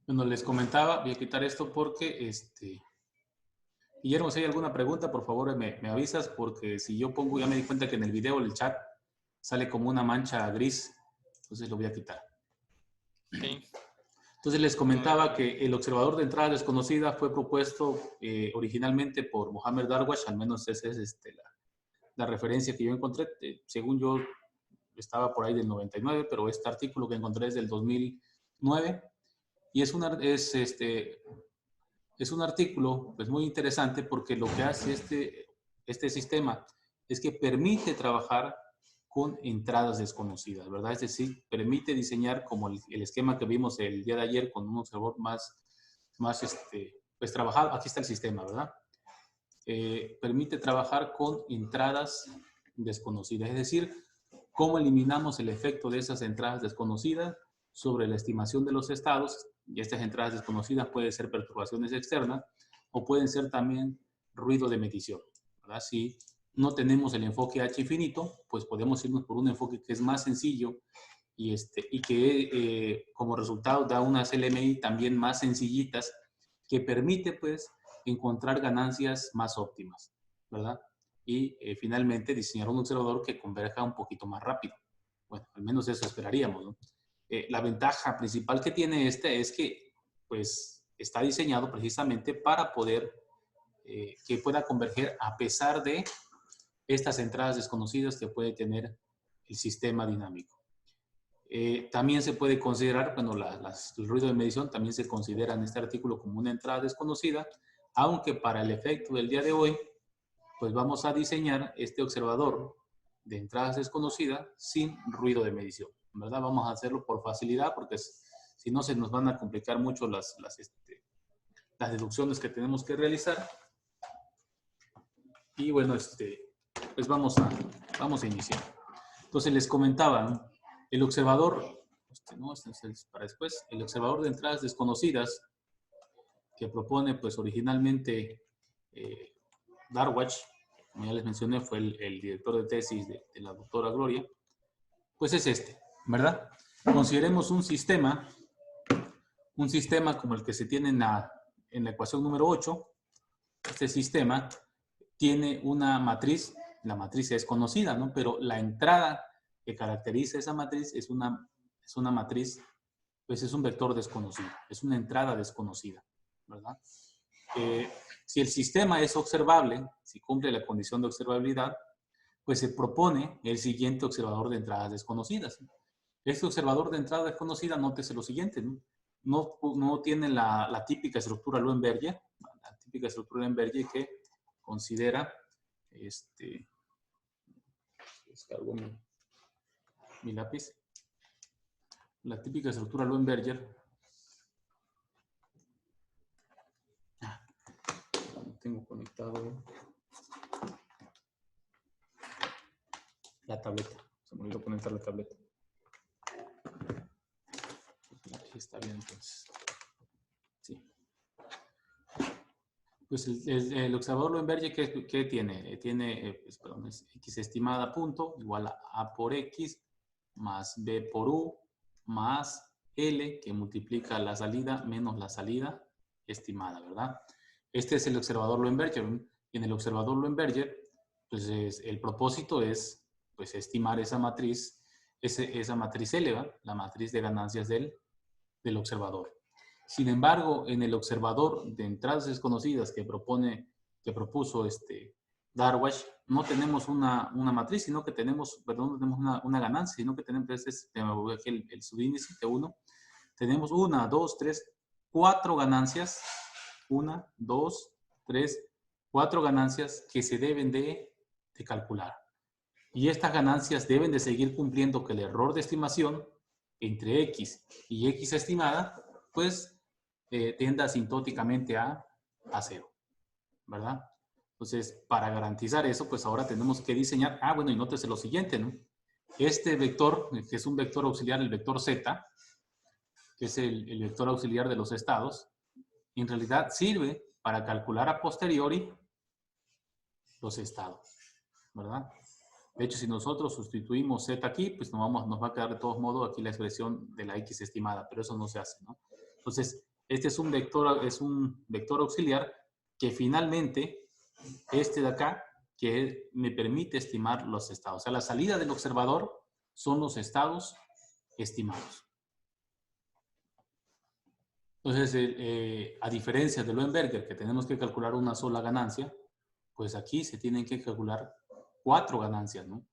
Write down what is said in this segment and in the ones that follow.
Bueno, les comentaba, voy a quitar esto porque, Guillermo, si hay alguna pregunta, por favor me avisas, porque si yo pongo, ya me di cuenta que en el video, el chat, sale como una mancha gris, entonces lo voy a quitar. Sí. Entonces les comentaba que el observador de entrada desconocida fue propuesto originalmente por Mohamed Darwish, al menos esa es la referencia que yo encontré. Según yo, estaba por ahí del 99, pero este artículo que encontré es del 2009 y es un artículo pues, muy interesante porque lo que hace este sistema es que permite trabajar con entradas desconocidas, ¿verdad? Es decir, permite diseñar como el esquema que vimos el día de ayer con un observador pues trabajado. Aquí está el sistema, ¿verdad? Permite trabajar con entradas desconocidas, es decir, cómo eliminamos el efecto de esas entradas desconocidas sobre la estimación de los estados, y estas entradas desconocidas pueden ser perturbaciones externas o pueden ser también ruido de medición, ¿verdad? Si no tenemos el enfoque H infinito, pues podemos irnos por un enfoque que es más sencillo y que como resultado da unas LMI también más sencillitas que permite pues encontrar ganancias más óptimas, ¿verdad? Y finalmente diseñar un observador que converja un poquito más rápido. Bueno, al menos eso esperaríamos, ¿no? La ventaja principal que tiene es que pues está diseñado precisamente para poder que pueda converger a pesar de estas entradas desconocidas que puede tener el sistema dinámico. También se puede considerar, bueno, el ruido de medición también se considera en este artículo como una entrada desconocida, aunque para el efecto del día de hoy, pues vamos a diseñar este observador de entradas desconocidas sin ruido de medición, ¿verdad? Vamos a hacerlo por facilidad porque si no se nos van a complicar mucho las deducciones que tenemos que realizar. Y bueno, pues vamos a iniciar. Entonces les comentaba, ¿no? El observador, este es para después, el observador de entradas desconocidas que propone pues originalmente Darwach, como ya les mencioné, fue el director de tesis de la doctora Gloria, pues es ¿verdad? Consideremos un sistema como el que se tiene en la ecuación número 8. Este sistema tiene una matriz, la matriz es conocida, ¿no? Pero la entrada que caracteriza esa matriz es una matriz, pues es un vector desconocido, es una entrada desconocida, ¿verdad? Si el sistema es observable, si cumple la condición de observabilidad, pues se propone el siguiente observador de entradas desconocidas. Este observador de entrada desconocida, nótese lo siguiente, ¿no? No tiene la típica estructura Loewenberger, la típica estructura Loewenberger que considera, descargo mi lápiz, la típica estructura Loewenberger, tengo conectado la tableta, se me olvidó conectar la tableta. Aquí está bien, entonces. Sí. Pues el observador Loewenberger, ¿qué tiene? Tiene, es x estimada punto igual a por x más b por u más L que multiplica la salida menos la salida estimada, ¿verdad? Este es el observador Loewenberger. Y en el observador Loewenberger, pues el propósito es pues, estimar esa matriz L, la matriz de ganancias del observador. Sin embargo, en el observador de entradas desconocidas que propuso Darwash, no tenemos una matriz, sino que tenemos, perdón, no tenemos una ganancia, sino que tenemos el subíndice T1. Tenemos 1, 2, 3, 4 ganancias. 1, 2, 3, 4 ganancias que se deben de calcular. Y estas ganancias deben de seguir cumpliendo que el error de estimación entre X y X estimada, pues tienda asintóticamente a 0, ¿verdad? Entonces, para garantizar eso, pues ahora tenemos que diseñar, bueno, y nótese lo siguiente, ¿no? Este vector, que es un vector auxiliar, el vector Z, que es el vector auxiliar de los estados, en realidad sirve para calcular a posteriori los estados, ¿verdad? De hecho, si nosotros sustituimos Z aquí, pues nos va a quedar de todos modos aquí la expresión de la X estimada, pero eso no se hace, ¿no? Entonces, Este es un vector auxiliar que finalmente, este de acá, que me permite estimar los estados. O sea, la salida del observador son los estados estimados. Entonces, a diferencia de Loenberger, que tenemos que calcular una sola ganancia, pues aquí se tienen que calcular 4 ganancias, ¿no?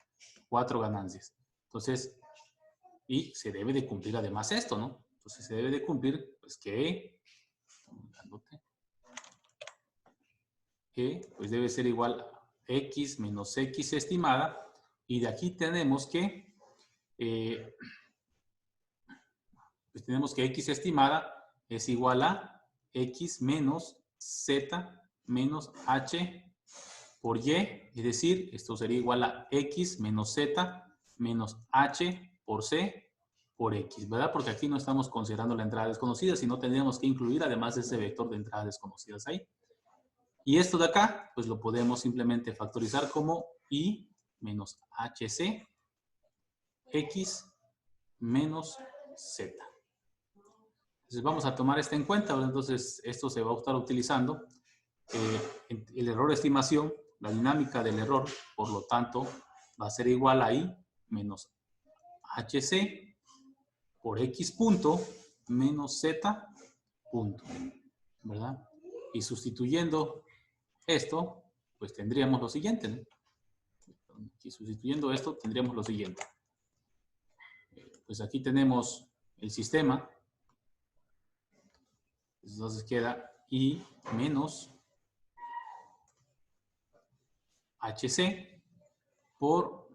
4 ganancias. Entonces, y se debe de cumplir además esto, ¿no? Entonces se debe de cumplir, pues que pues debe ser igual a x menos x estimada, y de aquí tenemos que, pues tenemos que x estimada es igual a x menos z menos h por y, es decir, esto sería igual a x menos z menos h por c por x, ¿verdad? Porque aquí no estamos considerando la entrada desconocida, sino tendríamos que incluir además ese vector de entradas desconocidas ahí. Y esto de acá, pues lo podemos simplemente factorizar como y menos hc x menos z. Entonces vamos a tomar esto en cuenta, ¿verdad? Entonces esto se va a estar utilizando. El error de estimación, la dinámica del error, por lo tanto, va a ser igual a i menos hc por x punto menos z punto, ¿verdad? Y sustituyendo esto, pues tendríamos lo siguiente, ¿no? Y sustituyendo esto, tendríamos lo siguiente. Pues aquí tenemos el sistema. Entonces queda i menos hc por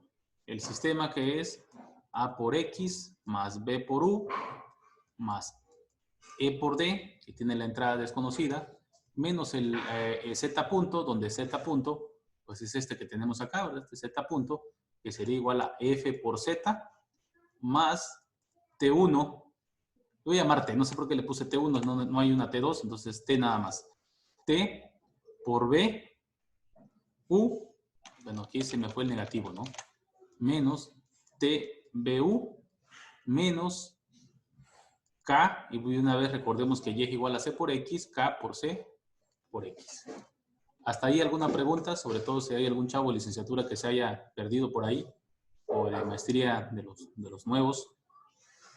el sistema que es a por x más b por u más e por d, que tiene la entrada desconocida, menos el z punto, donde z punto, pues es este que tenemos acá, ¿verdad? Este z punto, que sería igual a f por z más t1. Lo voy a llamar t, no sé por qué le puse t1, no hay una t2, entonces t nada más. T por b, u, bueno, aquí se me fue el negativo, ¿no? Menos tbu menos k, y una vez recordemos que y es igual a c por x, k por c por x. ¿Hasta ahí alguna pregunta? Sobre todo si hay algún chavo de licenciatura que se haya perdido por ahí, o de maestría de los nuevos.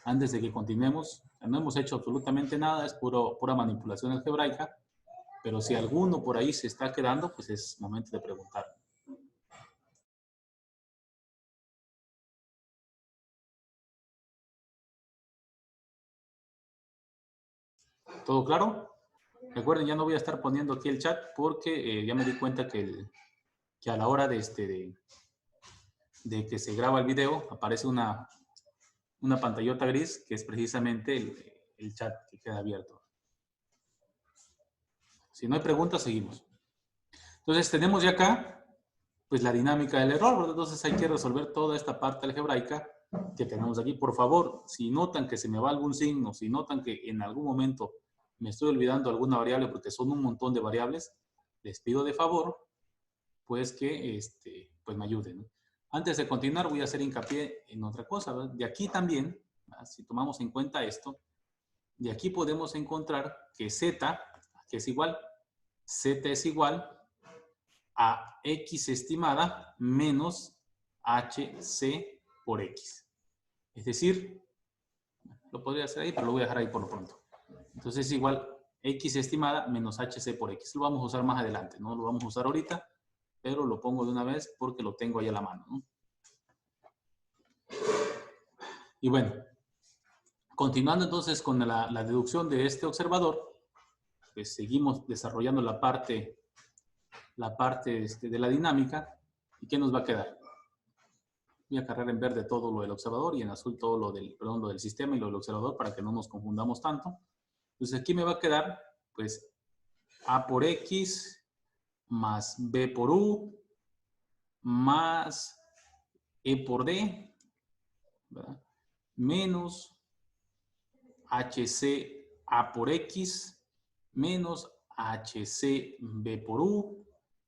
Antes de que continuemos, no hemos hecho absolutamente nada, es pura manipulación algebraica, pero si alguno por ahí se está quedando, pues es momento de preguntar. ¿Todo claro? Recuerden, ya no voy a estar poniendo aquí el chat porque ya me di cuenta que a la hora de que se graba el video aparece una pantallota gris que es precisamente el chat que queda abierto. Si no hay preguntas, seguimos. Entonces tenemos ya acá pues la dinámica del error, ¿verdad? Entonces hay que resolver toda esta parte algebraica que tenemos aquí. Por favor, si notan que se me va algún signo, si notan que en algún momento me estoy olvidando alguna variable, porque son un montón de variables, les pido de favor, pues que pues me ayuden, ¿no? Antes de continuar, voy a hacer hincapié en otra cosa, ¿verdad? De aquí también, ¿verdad? Si tomamos en cuenta esto, de aquí podemos encontrar que z, que es igual, z es igual a x estimada menos hc por x. Es decir, lo podría hacer ahí, pero lo voy a dejar ahí por lo pronto. Entonces es igual x estimada menos hc por x. Lo vamos a usar más adelante, no lo vamos a usar ahorita, pero lo pongo de una vez porque lo tengo ahí a la mano, ¿no? Y bueno, continuando entonces con la deducción de este observador, pues seguimos desarrollando la parte de la dinámica. ¿Y qué nos va a quedar? Voy a cargar en verde todo lo del observador y en azul todo lo del sistema y lo del observador para que no nos confundamos tanto. Entonces aquí me va a quedar, pues, a por x más b por u más e por d, ¿verdad? Menos hc a por x menos hc b por u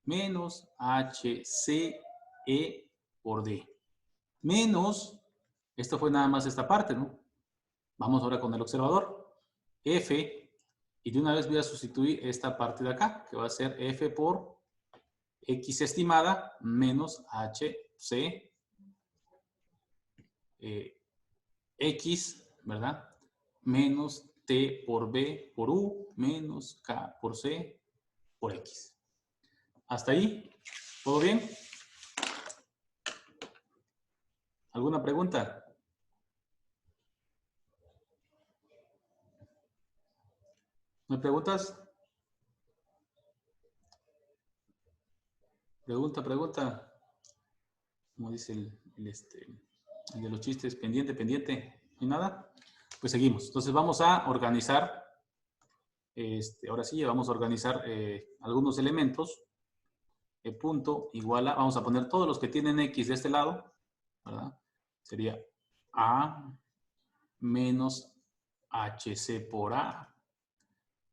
menos hc e por d. Menos, esto fue nada más esta parte, ¿no? Vamos ahora con el observador. F Y de una vez voy a sustituir esta parte de acá, que va a ser F por X estimada menos HC X, ¿verdad? Menos T por B por U menos K por C por X. ¿Hasta ahí? ¿Todo bien? ¿Alguna pregunta? ¿No hay preguntas? Pregunta. Como dice el de los chistes, pendiente. ¿No hay nada? Pues seguimos. Entonces vamos a organizar, ahora sí, vamos a organizar algunos elementos. Punto igual a, vamos a poner todos los que tienen X de este lado, ¿verdad? Sería A menos HC por A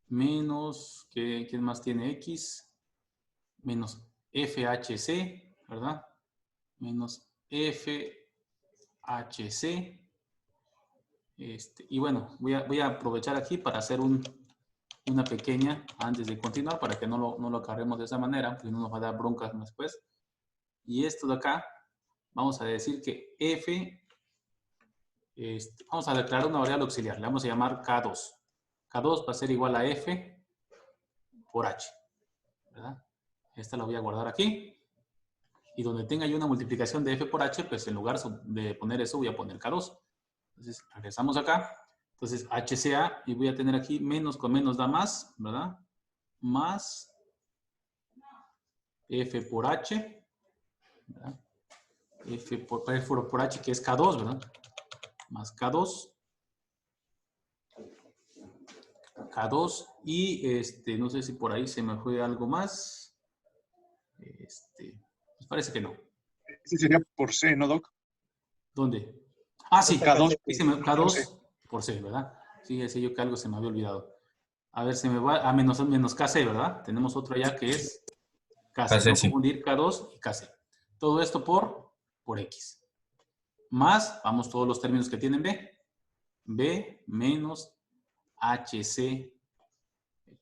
menos, ¿quién más tiene X? Menos FHC, ¿verdad? Menos FHC. Y bueno, voy a aprovechar aquí para hacer una pequeña, antes de continuar, para que no lo acarremos de esa manera, porque no nos va a dar broncas después. Y esto de acá, vamos a decir que F, vamos a declarar una variable auxiliar, le vamos a llamar K2. K2 va a ser igual a F por H, ¿verdad? Esta la voy a guardar aquí. Y donde tenga yo una multiplicación de F por H, pues en lugar de poner eso, voy a poner K2. Entonces, regresamos acá. Entonces, HCA, y voy a tener aquí menos con menos da más, ¿verdad? Más F por H, ¿verdad? F por H, que es K2, ¿verdad? Más K2. K2, y no sé si por ahí se me fue algo más. Pues parece que no. Ese sería por C, ¿no, Doc? ¿Dónde? Ah, sí. K2. K2 por C, ¿verdad? Sí, decía yo que algo se me había olvidado. A ver, se me va a menos KC, ¿verdad? Tenemos otro allá que es KC. KC, No sí. confundir K2 y KC. Todo esto por X. Más, vamos todos los términos que tienen B. B menos HC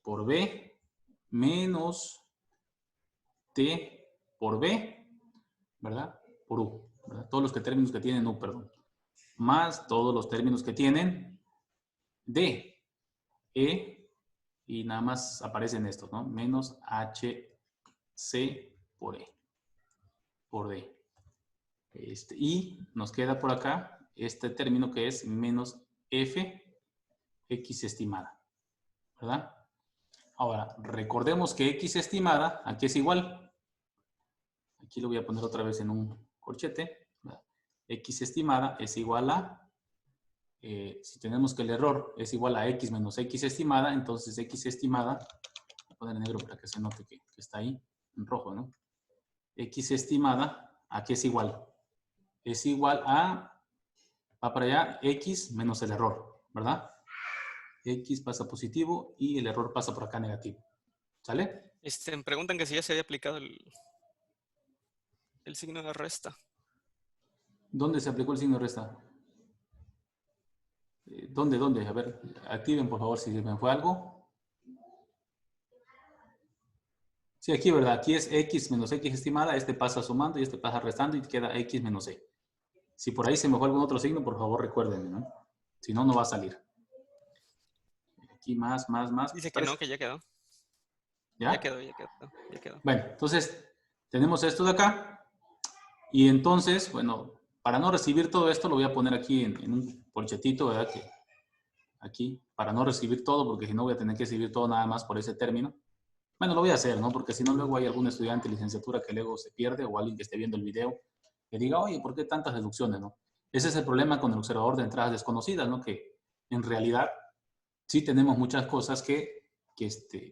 por B menos T por B, ¿verdad? Por U, ¿verdad? Todos los términos que tienen U, perdón. Más todos los términos que tienen D, E, y nada más aparecen estos, ¿no? Menos HC por E, por D. Y nos queda por acá este término que es menos F X estimada, ¿verdad? Ahora, recordemos que X estimada, aquí es igual. Aquí lo voy a poner otra vez en un corchete. ¿Verdad? X estimada es igual a, si tenemos que el error es igual a X menos X estimada, entonces X estimada, voy a poner en negro para que se note que está ahí, en rojo, ¿no? X estimada, ¿a qué es igual? Es igual a, va para allá, X menos el error, ¿verdad? X pasa positivo y el error pasa por acá negativo. ¿Sale? Me preguntan que si ya se había aplicado el signo de resta. ¿Dónde se aplicó el signo de resta? ¿Dónde? A ver, activen por favor si me fue algo. Sí, aquí, ¿verdad? Aquí es X menos X estimada, este pasa sumando y este pasa restando y queda X menos E. Si por ahí se me fue algún otro signo, por favor recuérdenme, ¿no? Si no, no va a salir. Aquí más. Dice que no, que ya quedó. ¿Ya? Ya quedó. Bueno, entonces tenemos esto de acá. Y entonces, bueno, para no recibir todo esto, lo voy a poner aquí en un porchetito, ¿verdad? Que aquí, para no recibir todo, porque si no voy a tener que escribir todo nada más por ese término. Bueno, lo voy a hacer, ¿no? Porque si no, luego hay algún estudiante de licenciatura que luego se pierde o alguien que esté viendo el video que diga, oye, ¿por qué tantas deducciones, no? Ese es el problema con el observador de entradas desconocidas, ¿no? Que en realidad sí tenemos muchas cosas que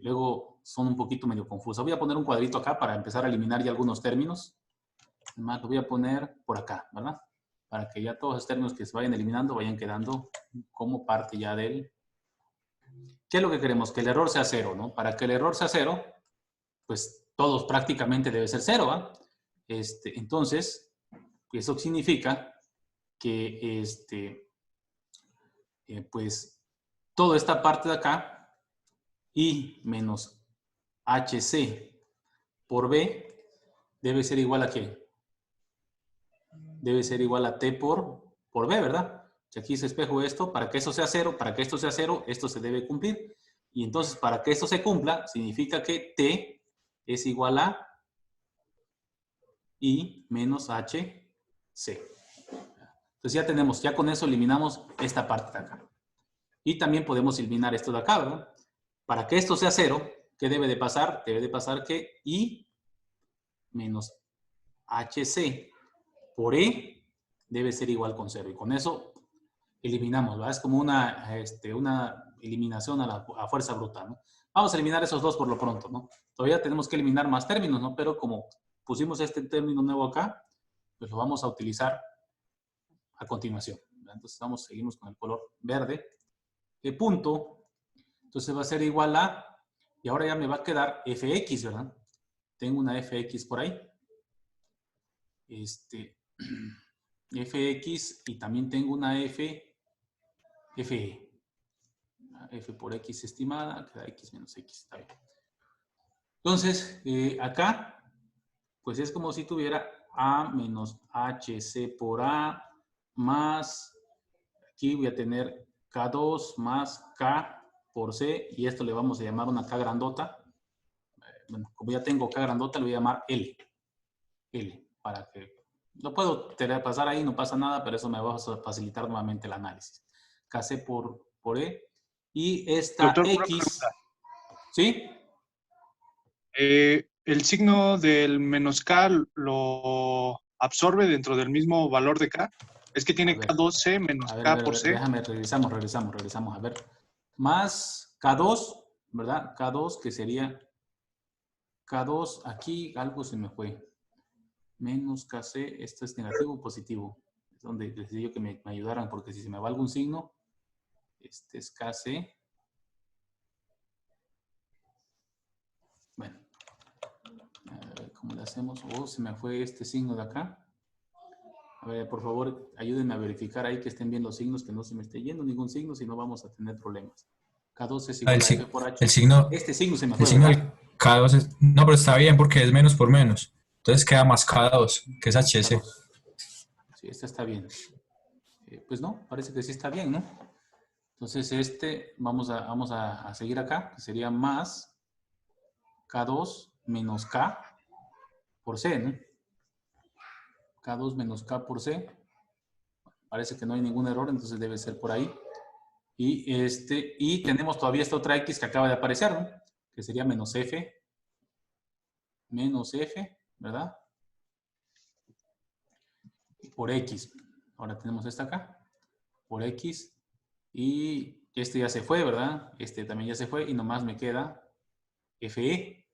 luego son un poquito medio confusas. Voy a poner un cuadrito acá para empezar a eliminar ya algunos términos. Además, lo voy a poner por acá, ¿verdad? Para que ya todos los términos que se vayan eliminando vayan quedando como parte ya del... ¿Qué es lo que queremos? Que el error sea cero, ¿no? Para que el error sea cero, pues todos prácticamente debe ser cero, ¿ah? Entonces, eso significa que, pues, toda esta parte de acá I menos HC por B debe ser igual a ¿qué? Debe ser igual a T por B, ¿verdad? Si aquí se espejo esto, para que eso sea cero, para que esto sea cero, esto se debe cumplir. Y entonces, para que esto se cumpla, significa que T es igual a I menos HC. Entonces ya tenemos, ya con eso eliminamos esta parte de acá. Y también podemos eliminar esto de acá, ¿verdad? Para que esto sea cero, ¿qué debe de pasar? Debe de pasar que I menos HC por E debe ser igual con cero. Y con eso eliminamos, ¿verdad? Es como una eliminación a fuerza bruta, ¿no? Vamos a eliminar esos dos por lo pronto, ¿no? Todavía tenemos que eliminar más términos, ¿no? Pero como pusimos este término nuevo acá, pues lo vamos a utilizar a continuación, ¿verdad? Entonces seguimos con el color verde. El punto, entonces va a ser igual a, y ahora ya me va a quedar fx, ¿verdad? Tengo una fx por ahí. Fx y también tengo una fe. F por x estimada, queda x menos x, está bien. Entonces, acá, pues es como si tuviera A menos HC por A más, aquí voy a tener K2 más K por C, y esto le vamos a llamar una K grandota. Bueno, como ya tengo K grandota, le voy a llamar L. L, para que, lo puedo pasar ahí, no pasa nada, pero eso me va a facilitar nuevamente el análisis. KC por E. Y esta Doctor, una X, pregunta. ¿sí? ¿El signo del menos K lo absorbe dentro del mismo valor de K? Es que tiene K2C menos K por C. Déjame, regresamos. A ver, más K2, ¿verdad? K2, que sería K2, aquí algo se me fue. Menos KC, esto es negativo o positivo. Es donde les digo que me ayudaran, porque si se me va algún signo, este es KC. Bueno, a ver cómo le hacemos. Oh, se me fue este signo de acá. A ver, por favor, ayúdenme a verificar ahí que estén bien los signos, que no se me esté yendo ningún signo, si no vamos a tener problemas. K2 es igual a F por H. El signo, Este signo se me el fue, signo ¿verdad? del K2 es, no, pero está bien porque es menos por menos. Entonces queda más K2, que es HC. K2. Sí, este está bien. Pues no, parece que sí está bien, ¿no? Entonces vamos a seguir acá, que sería más K2 menos K por C, ¿no? K2 menos K por C. Parece que no hay ningún error, entonces debe ser por ahí. Y tenemos todavía esta otra X que acaba de aparecer, ¿no? Que sería menos F, ¿verdad? Por X. Ahora tenemos esta acá, por X. Y este ya se fue, ¿verdad? Este también ya se fue y nomás me queda FE.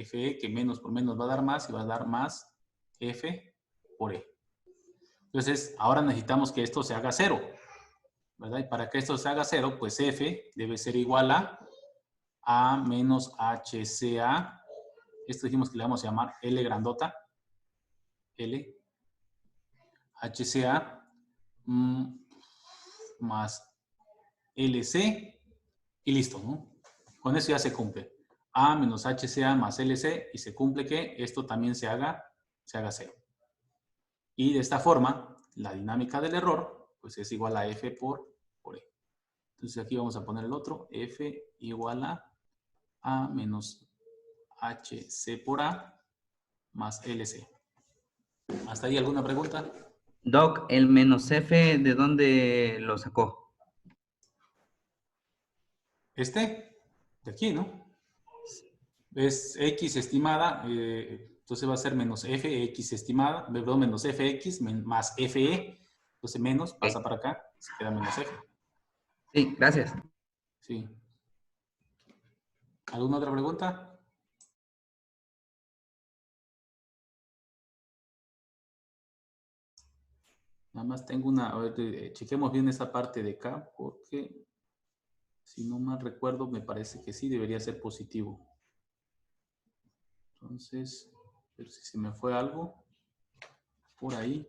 FE, que menos por menos va a dar más y va a dar más F por E. Entonces, ahora necesitamos que esto se haga cero, ¿verdad? Y para que esto se haga cero, pues F debe ser igual a menos HCA. Esto dijimos que le vamos a llamar L grandota. L. HCA más LC y listo, ¿no? Con eso ya se cumple. A menos HCA más LC y se cumple que esto también se haga cero. Y de esta forma, la dinámica del error, pues es igual a F por E. Entonces aquí vamos a poner el otro, F igual a menos HC por A más LC. ¿Hasta ahí alguna pregunta? Doc, el menos F, ¿de dónde lo sacó? De aquí, ¿no? Es X estimada, entonces va a ser menos Fx estimada, perdón, menos Fx más Fe, entonces menos, pasa para acá, se queda menos F. Sí, gracias. Sí. ¿Alguna otra pregunta? Nada más tengo una, a ver, chequemos bien esta parte de acá, porque si no mal recuerdo, me parece que sí debería ser positivo. Entonces, pero si se me fue algo por ahí,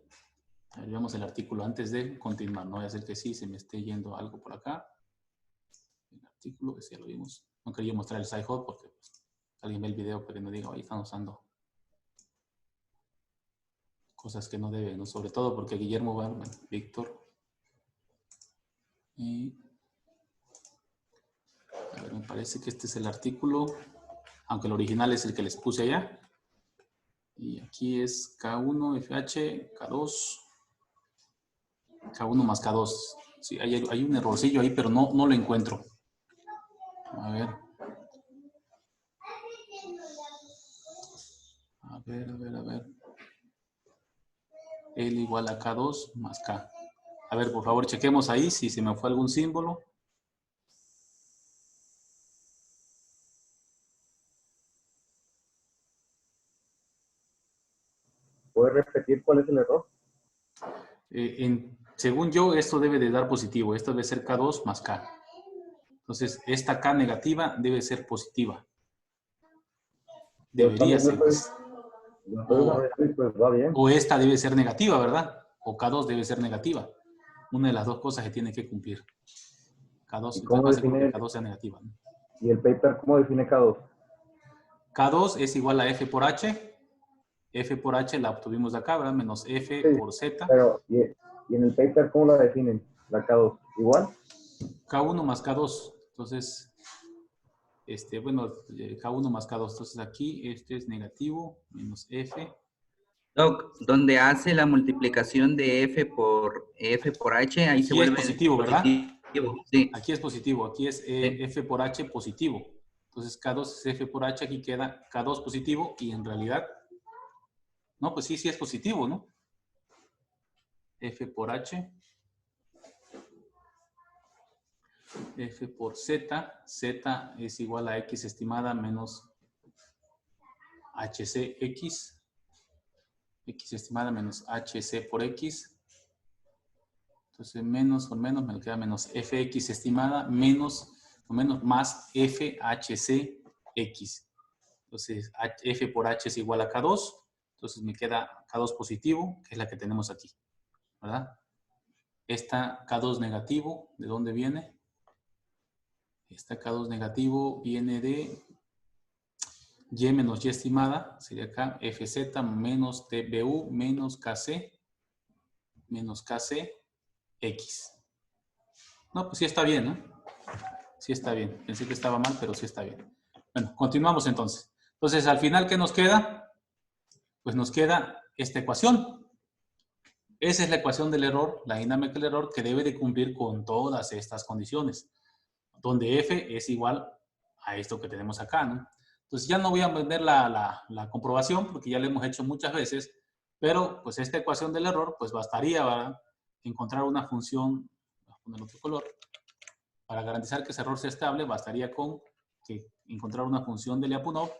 a ver, veamos el artículo antes de continuar. No voy a hacer que sí, se me esté yendo algo por acá. El artículo, que sí ya lo vimos. No quería mostrar el sci-hot porque pues, alguien ve el video pero no diga, ahí están usando cosas que no deben, ¿no? Sobre todo porque Guillermo va, bueno, Víctor. Y a ver, me parece que este es el artículo, aunque el original es el que les puse allá. Y aquí es K1, FH, K2, K1 más K2. Sí, hay un errorcillo ahí, pero no lo encuentro. A ver. A ver. L igual a K2 más K. A ver, por favor, chequemos ahí si se me fue algún símbolo. ¿Puedes repetir cuál es el error? Según yo, esto debe de dar positivo. Esto debe ser K2 más K. Entonces, esta K negativa debe ser positiva. Debería ser. Pues. Pues va bien. O esta debe ser negativa, ¿verdad? O K2 debe ser negativa. Una de las dos cosas se tiene que cumplir. K2, ¿Cómo define que K2 sea negativa, ¿no? ¿Y el paper cómo define K2? K2 es igual a F por H. F por H la obtuvimos de acá, ¿verdad? Menos F Sí, por Z. Pero, ¿y en el paper cómo la definen? ¿La K2? ¿Igual? K1 más K2. Entonces, bueno, K1 más K2. Entonces aquí este es negativo, menos F. Doc, donde hace la multiplicación de F por H, ahí Aquí se vuelve es positivo, ¿verdad? Sí. Aquí es positivo, aquí es F por H positivo. Entonces K2 es F por H, aquí queda K2 positivo y en realidad, no, pues sí es positivo, ¿no? F por H. F por Z. Z es igual a X estimada menos HCX. X estimada menos HC por X. Entonces, menos por menos me queda menos FX estimada menos más FHCX. Entonces, F por H es igual a K2. Entonces, me queda K2 positivo, que es la que tenemos aquí. ¿Verdad? Esta K2 negativo, ¿de dónde viene? Esta K2 negativo viene de Y menos Y estimada, sería acá FZ menos TBU menos KC X. No, pues sí está bien, ¿no? Sí está bien. Pensé que estaba mal, pero sí está bien. Bueno, continuamos entonces. Entonces, al final, ¿qué nos queda? Pues nos queda esta ecuación. Esa es la ecuación del error, la dinámica del error, que debe de cumplir con todas estas condiciones. Donde F es igual a esto que tenemos acá, ¿no? Entonces ya no voy a vender la comprobación porque ya lo hemos hecho muchas veces, pero pues esta ecuación del error, pues bastaría, ¿verdad? Encontrar una función, voy a poner otro color, para garantizar que ese error sea estable, bastaría con que encontrar una función de Lyapunov,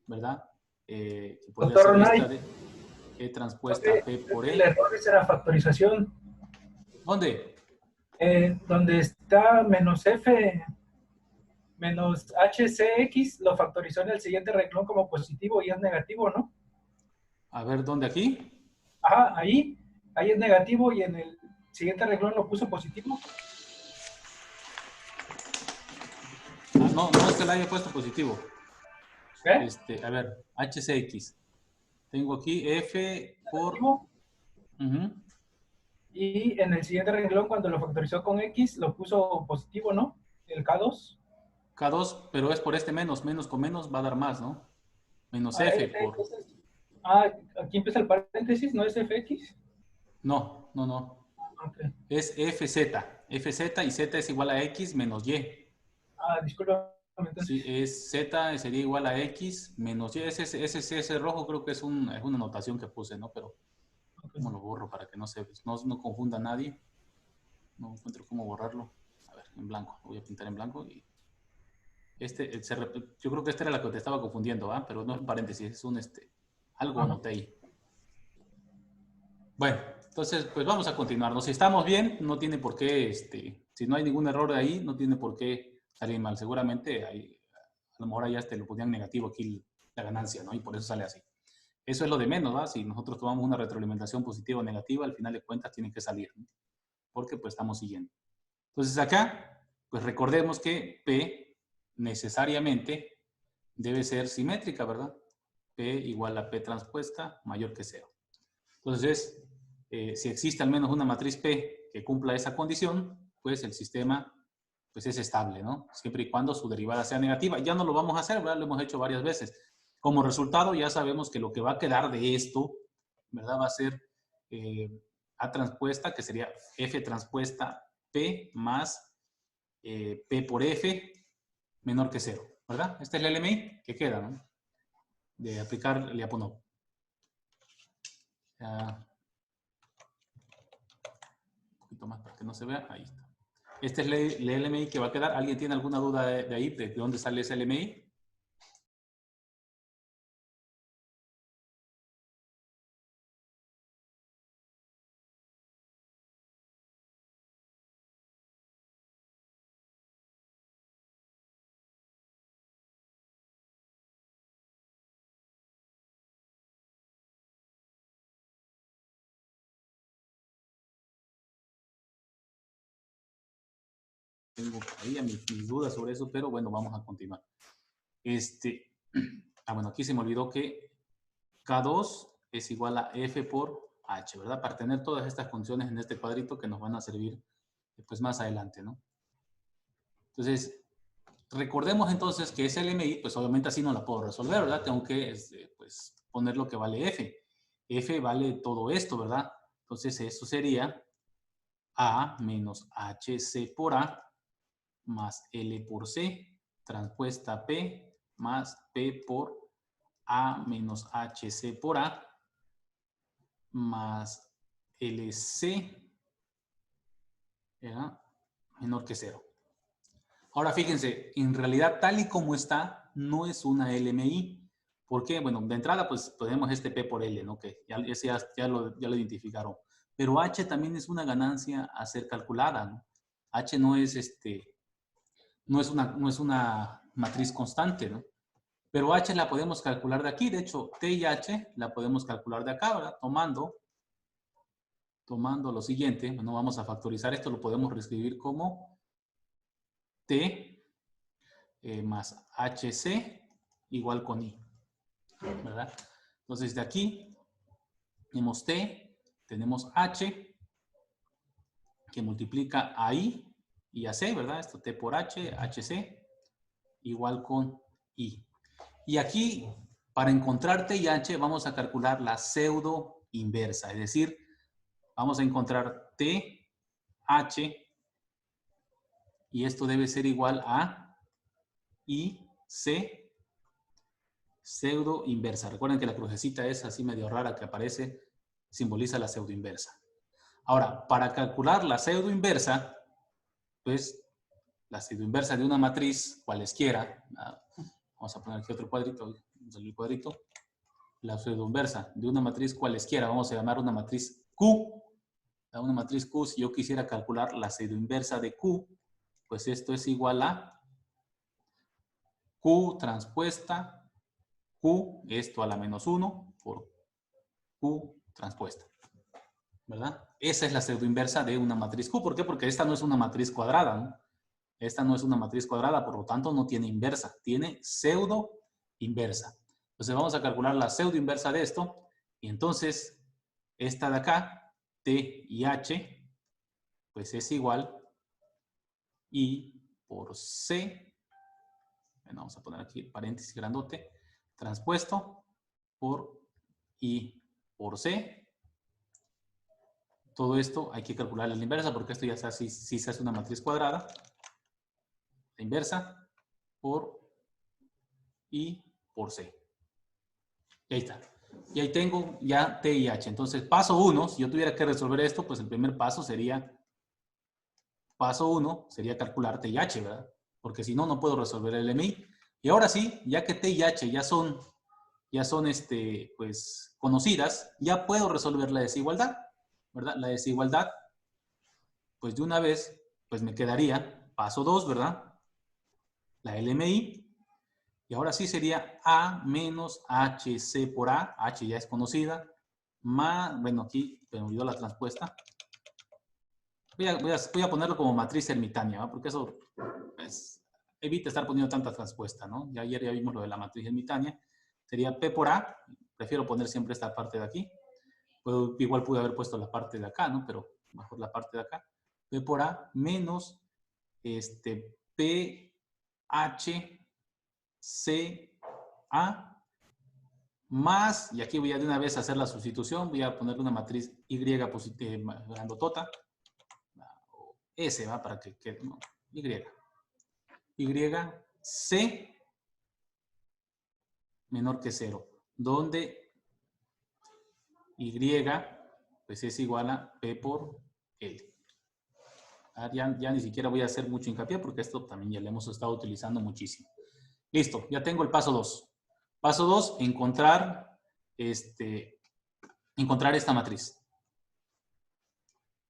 ¿verdad? Que podría ser esta de E transpuesta P por E. El error es la factorización. ¿Dónde? Donde está menos F menos HCX, lo factorizó en el siguiente renglón como positivo y es negativo, ¿no? A ver, ¿dónde aquí? Ajá, ahí es negativo y en el siguiente renglón lo puso positivo. No es que la haya puesto positivo. ¿Qué? A ver, HCX. Tengo aquí F por... Y en el siguiente renglón, cuando lo factorizó con X, lo puso positivo, ¿no? El K2. K2, pero es por este menos. Menos con menos va a dar más, ¿no? Menos F por... Entonces, aquí empieza el paréntesis, ¿no es FX? No. Okay. Es FZ. FZ y Z es igual a X menos Y. Disculpa. Entonces. Sí, es Z sería igual a X menos Y. Ese rojo creo que es una anotación que puse, ¿no? Pero ¿cómo lo borro para que no confunda a nadie? No encuentro cómo borrarlo. A ver, en blanco. Lo voy a pintar en blanco y... yo creo que esta era la que te estaba confundiendo, ¿ah? Pero no es un paréntesis, es un algo anoté ahí. Bueno, entonces pues vamos a continuar. Si estamos bien, no tiene por qué, si no hay ningún error de ahí, no tiene por qué salir mal. Seguramente a lo mejor allá lo ponían negativo aquí la ganancia, ¿no? Y por eso sale así. Eso es lo de menos, ¿va? Si nosotros tomamos una retroalimentación positiva o negativa, al final de cuentas tiene que salir, ¿no? Porque pues estamos siguiendo. Entonces acá, pues recordemos que P necesariamente debe ser simétrica, ¿verdad? P igual a P transpuesta mayor que 0. Entonces, si existe al menos una matriz P que cumpla esa condición, pues el sistema pues es estable, ¿no? Siempre y cuando su derivada sea negativa. Ya no lo vamos a hacer, ¿verdad? Lo hemos hecho varias veces. Como resultado, ya sabemos que lo que va a quedar de esto, ¿verdad? Va a ser A transpuesta, que sería F transpuesta P más P por F menor que 0, ¿verdad? Esta es la LMI que queda, ¿no? De aplicar el Lyapunov. Un poquito más para que no se vea. Ahí está. Esta es la LMI que va a quedar. ¿Alguien tiene alguna duda de ahí? ¿De dónde sale esa LMI? Tengo ahí mis dudas sobre eso, pero bueno, vamos a continuar. Bueno, aquí se me olvidó que K2 es igual a F por H, ¿verdad? Para tener todas estas condiciones en este cuadrito que nos van a servir pues más adelante, ¿no? Entonces, recordemos entonces que ese LMI, pues obviamente así no la puedo resolver, ¿verdad? Tengo que pues, poner lo que vale F. F vale todo esto, ¿verdad? Entonces, eso sería A menos HC por A más L por C, transpuesta P, más P por A menos HC por A, más LC, ¿verdad? Menor que 0. Ahora fíjense, en realidad tal y como está, no es una LMI. ¿Por qué? Bueno, de entrada pues tenemos este P por L, ¿no? Que ya lo identificaron. Pero H también es una ganancia a ser calculada, ¿no? H no es no es una matriz constante, ¿no? Pero H la podemos calcular de aquí. De hecho, T y H la podemos calcular de acá, ¿verdad? Tomando lo siguiente. Bueno, vamos a factorizar esto. Lo podemos reescribir como T más HC igual con I, ¿verdad? Entonces, de aquí tenemos T, tenemos H, que multiplica a I y a C, ¿verdad? Esto T por H, HC, igual con I. Y aquí, para encontrar T y H, vamos a calcular la pseudo inversa. Es decir, vamos a encontrar T, H, y esto debe ser igual a I, C, pseudo inversa. Recuerden que la crucecita es así medio rara que aparece, simboliza la pseudo inversa. Ahora, para calcular la pseudo inversa, pues la pseudo inversa de una matriz cualesquiera, vamos a poner aquí otro cuadrito, el cuadrito, la pseudo inversa de una matriz cualesquiera, vamos a llamar una matriz Q. Una matriz Q, si yo quisiera calcular la pseudo inversa de Q, pues esto es igual a Q transpuesta Q, esto a la menos 1 por Q transpuesta, ¿verdad? Esa es la pseudo inversa de una matriz Q. ¿Por qué? Porque esta no es una matriz cuadrada, ¿no? Esta no es una matriz cuadrada, por lo tanto no tiene inversa, tiene pseudo inversa. Entonces vamos a calcular la pseudo inversa de esto, y entonces esta de acá, T y H, pues es igual I por C, bueno, vamos a poner aquí paréntesis grandote, transpuesto por I por C. Todo esto hay que calcular la inversa, porque esto ya si se hace una matriz cuadrada. La inversa por I por C. Y ahí está. Y ahí tengo ya T y H. Entonces, paso 1, si yo tuviera que resolver esto, pues el primer paso sería, calcular T y H, ¿verdad? Porque si no, no puedo resolver el LMI. Y ahora sí, ya que T y H ya son pues, conocidas, ya puedo resolver la desigualdad, ¿verdad? La desigualdad, pues de una vez, pues me quedaría, paso 2, ¿verdad? La LMI. Y ahora sí sería A menos HC por A. H ya es conocida. Más, bueno, aquí me olvidó la transpuesta. Voy a ponerlo como matriz ermitaña, ¿va? Porque eso es evita estar poniendo tanta transpuesta, ¿no? Ya ayer ya vimos lo de la matriz hermitánea. Sería P por A. Prefiero poner siempre esta parte de aquí. Igual pude haber puesto la parte de acá, ¿no? Pero mejor la parte de acá. P por A menos PH C A más, y aquí voy a de una vez hacer la sustitución, voy a ponerle una matriz Y grandotota, S, ¿va? Para que quede, no, Y. Y C menor que 0, donde Y pues es igual a P por L. Ya ni siquiera voy a hacer mucho hincapié porque esto también ya lo hemos estado utilizando muchísimo. Listo, ya tengo el paso 2. Paso 2, encontrar esta matriz.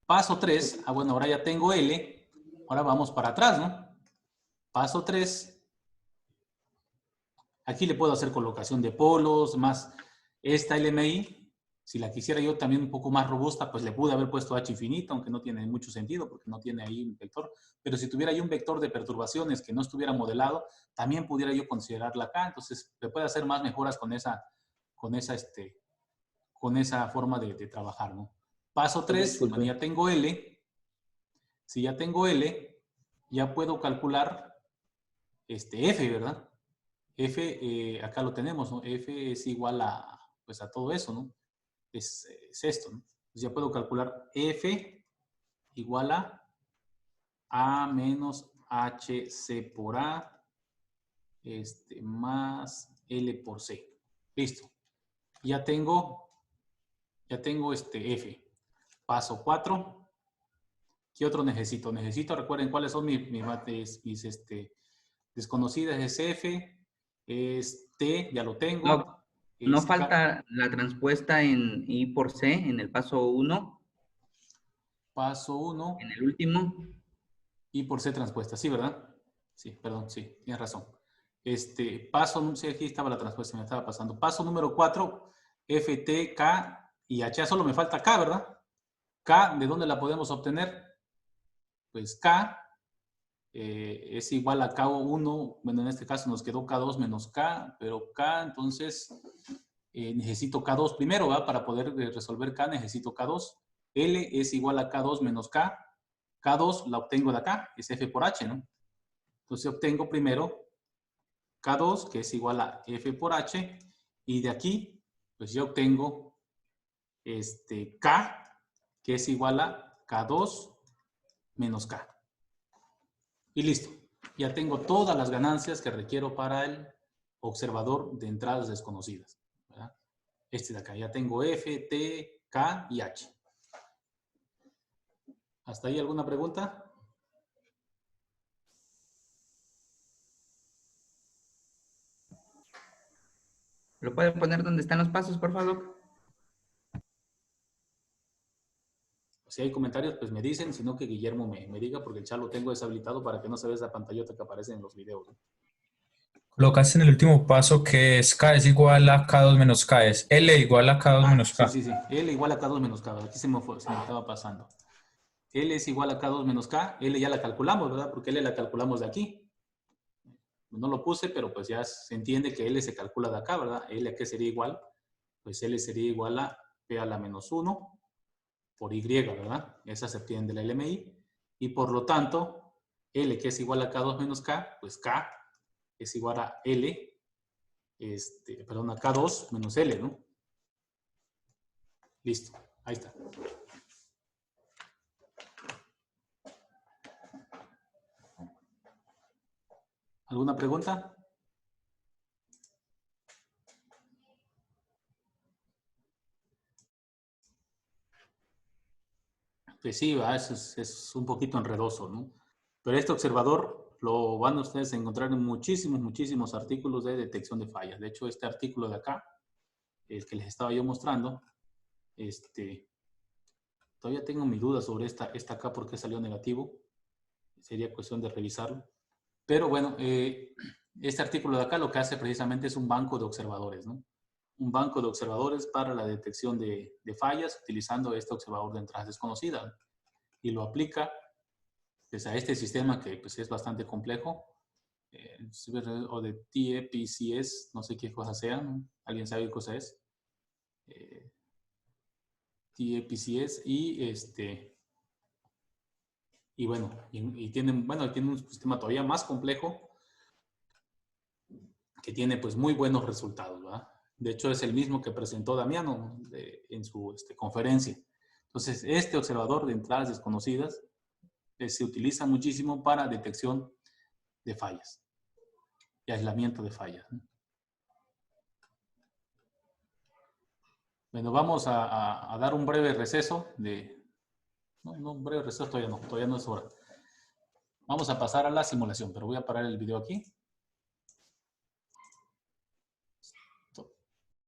Paso 3, bueno, ahora ya tengo L, ahora vamos para atrás, ¿no? Paso 3, aquí le puedo hacer colocación de polos, más esta LMI. Si la quisiera yo también un poco más robusta, pues le pude haber puesto H infinito, aunque no tiene mucho sentido porque no tiene ahí un vector. Pero si tuviera yo un vector de perturbaciones que no estuviera modelado, también pudiera yo considerarla acá. Entonces, le puede hacer más mejoras con esa forma de trabajar, ¿no? Paso 3, bueno, ya tengo L. Si ya tengo L, ya puedo calcular F, ¿verdad? F, acá lo tenemos, ¿no? F es igual a, pues a todo eso, ¿no? Es esto, ¿no? Entonces ya puedo calcular F igual a menos HC por A más L por C. Listo. Ya tengo F. Paso 4. ¿Qué otro necesito? Recuerden cuáles son mis desconocidas. Es F, es T, ya lo tengo. No falta la transpuesta en I por C en el paso 1. Paso 1. En el último. I por C transpuesta, sí, ¿verdad? Sí, perdón, sí, tienes razón. Paso, sí, aquí estaba la transpuesta, me estaba pasando. Paso número 4, F, T, K y H. Ya solo me falta K, ¿verdad? K, ¿de dónde la podemos obtener? Pues K es igual a K1, bueno, en este caso nos quedó K2 menos K, pero K, entonces, necesito K2 primero, ¿verdad? Para poder resolver K necesito K2. L es igual a K2 menos K. K2 la obtengo de acá, es F por H, ¿no? Entonces obtengo primero K2, que es igual a F por H, y de aquí, pues yo obtengo K, que es igual a K2 menos K. Y listo. Ya tengo todas las ganancias que requiero para el observador de entradas desconocidas, ¿verdad? De acá. Ya tengo F, T, K y H. ¿Hasta ahí alguna pregunta? ¿Lo pueden poner donde están los pasos, por favor? Si hay comentarios, pues me dicen, sino que Guillermo me diga, porque el chat lo tengo deshabilitado para que no se vea esa pantallota que aparece en los videos, ¿no? Colocaste en el último paso que es K es igual a K2 menos K, es L igual a K2 menos K. Sí. L igual a K2 menos K. Aquí se me estaba pasando. L es igual a K2 menos K. L ya la calculamos, ¿verdad? Porque L la calculamos de aquí. No lo puse, pero pues ya se entiende que L se calcula de acá, ¿verdad? L a qué sería igual. Pues L sería igual a P a la menos 1 por Y, ¿verdad? Esa se obtiene de la LMI. Y por lo tanto, L que es igual a K2 menos K, pues K es igual a L, perdón, a K2 menos L, ¿no? Listo, ahí está. ¿Alguna pregunta? Pues sí, es un poquito enredoso, ¿no? Pero este observador lo van ustedes a encontrar en muchísimos artículos de detección de fallas. De hecho, este artículo de acá, el que les estaba yo mostrando, todavía tengo mi duda sobre esta acá, por qué salió negativo. Sería cuestión de revisarlo. Pero bueno, este artículo de acá lo que hace precisamente es un banco de observadores, ¿no? Un banco de observadores para la detección de fallas utilizando este observador de entradas desconocidas. Y lo aplica pues, a este sistema que pues, es bastante complejo o de TEPCS, no sé qué cosa sea, ¿no? ¿Alguien sabe qué cosa es? TEPCS y bueno, tienen un sistema todavía más complejo que tiene pues muy buenos resultados, ¿verdad? De hecho es el mismo que presentó Damiano en su conferencia. Entonces este observador de entradas desconocidas se utiliza muchísimo para detección de fallas y aislamiento de fallas, ¿no? Bueno, vamos a dar un breve receso no, un breve receso todavía no es hora. Vamos a pasar a la simulación, pero voy a parar el video aquí.